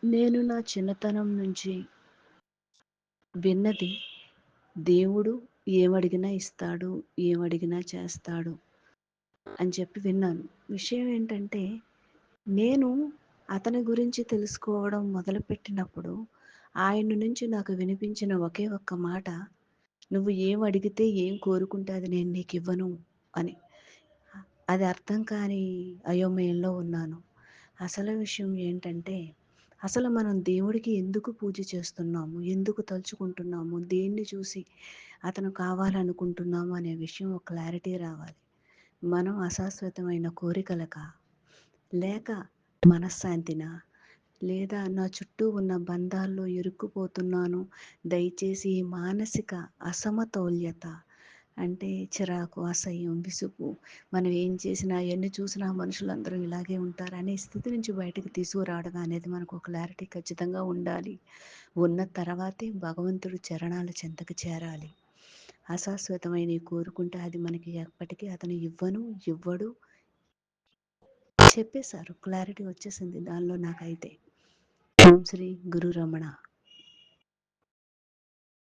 నేను నా చిన్నతనం నుంచి విన్నది దేవుడు ఏమడిగినా ఇస్తాడు, ఏమడిగినా చేస్తాడు అని చెప్పి విన్నాను. విషయం ఏంటంటే, నేను అతని గురించి తెలుసుకోవడం మొదలుపెట్టినప్పుడు ఆయన నుంచి నాకు వినిపించిన ఒకే ఒక్క మాట, నువ్వు ఏం అడిగితే ఏం కోరుకుంటే అది నేను నీకు ఇవ్వను అని. అది అర్థం కాని అయోమయంలో ఉన్నాను. అసలు విషయం ఏంటంటే, అసలు మనం దేవుడికి ఎందుకు పూజ చేస్తున్నాము, ఎందుకు తలుచుకుంటున్నాము, దేన్ని చూసి అతను కావాలనుకుంటున్నాము అనే విషయం ఒక క్లారిటీ రావాలి. మనం అశాశ్వతమైన కోరికలకా, లేక మనశ్శాంతినా, లేదా నా చుట్టూ ఉన్న బంధాల్లో ఇరుక్కుపోతున్నాను, దయచేసి ఈ మానసిక అసమతౌల్యత అంటే చిరాకు, అసహ్యం, విసుగు, మనం ఏం చేసినా ఎన్ని చూసినా మనుషులందరూ ఇలాగే ఉంటారు అనే స్థితి నుంచి బయటకు తీసుకురావడం అనేది మనకు ఒక క్లారిటీ ఖచ్చితంగా ఉండాలి. ఉన్న తర్వాతే భగవంతుడు చరణాల చెంతకు చేరాలి. అశాశ్వతమైనవి కోరుకుంటే అది మనకి ఎప్పటికీ అతను ఇవ్వను, ఇవ్వడు చెప్పేశారు. క్లారిటీ వచ్చేసింది దానిలో నాకైతే. ఓం శ్రీ గురు రమణ.